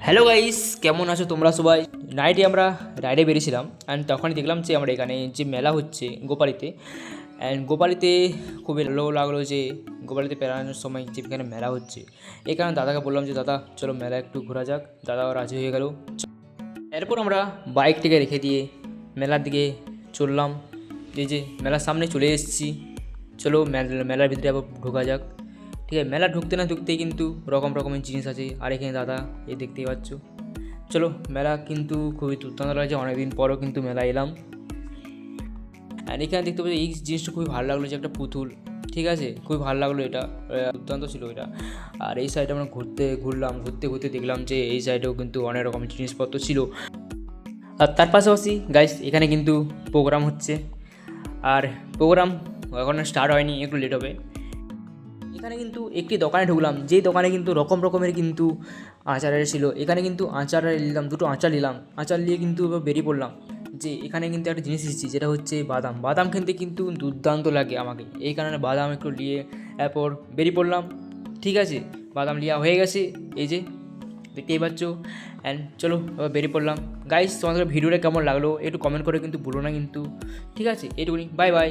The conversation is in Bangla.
হ্যালো গাইস, কেমন আছো তোমরা সবাই? নাইটে আমরা রাইডে বেরিয়েছিলাম অ্যান্ড তখনই দেখলাম যে আমরা এখানে যে মেলা হচ্ছে গোপালিতে। অ্যান্ড গোপালিতে খুবই ভালো লাগলো যে গোপালিতে বেড়ানোর সময় যে এখানে মেলা হচ্ছে। এই কারণে দাদাকে বললাম যে দাদা চলো মেলা একটু ঘোরা যাক। দাদাও রাজি হয়ে গেল। এরপর আমরা বাইকটিকে রেখে দিয়ে মেলার দিকে চললাম। এই যে মেলার সামনে চলে এসেছি। চলো মেলার ভিতরে আবার ঢোকা যাক। ঠিক আছে, মেলা ঢুকতে না ঢুকতেই কিন্তু রকম রকমের জিনিস আছে। আর এখানে দাদা এই দেখতেই পাচ্ছ। চলো, মেলা কিন্তু খুবই দুর্দান্ত লাগছে, অনেকদিন পরও কিন্তু মেলা এলাম। আর এখানে দেখতে পাচ্ছি এই জিনিসটা খুবই ভালো লাগলো যে একটা পুতুল। ঠিক আছে, খুবই ভালো লাগলো, এটা দুর্দান্ত ছিল এটা। আর এই সাইডে আমরা ঘুরতে ঘুরতে দেখলাম যে এই সাইডেও কিন্তু অনেক রকমের জিনিসপত্র ছিল। আর তার পাশাপাশি গাইস এখানে কিন্তু প্রোগ্রাম হচ্ছে। আর প্রোগ্রাম এখন স্টার্ট হয়নি, একটু লেট হবে। এখানে কিন্তু একটি দোকানে ঢুকলাম, যেই দোকানে কিন্তু রকম রকমের কিন্তু আচারের ছিল। এখানে কিন্তু আচার নিলাম, দুটো আচার নিলাম। আচার নিয়ে কিন্তু এবার বেরিয়ে পড়লাম যে এখানে কিন্তু একটা জিনিস এসেছি, যেটা হচ্ছে বাদাম। বাদাম খেতে কিন্তু দুর্দান্ত লাগে আমাকে, এই কারণে বাদাম একটু নিয়ে এরপর বেরিয়ে পড়লাম। ঠিক আছে, বাদাম লিয়া হয়ে গেছে, এই যে দেখতেই পাচ্ছ। অ্যান্ড চলো এবার বেরিয়ে পড়লাম। গাইস, তোমাদের ভিডিওটা কেমন লাগলো একটু কমেন্ট করে কিন্তু ভুলো না কিন্তু। ঠিক আছে, এইটুকুনি, বাই বাই।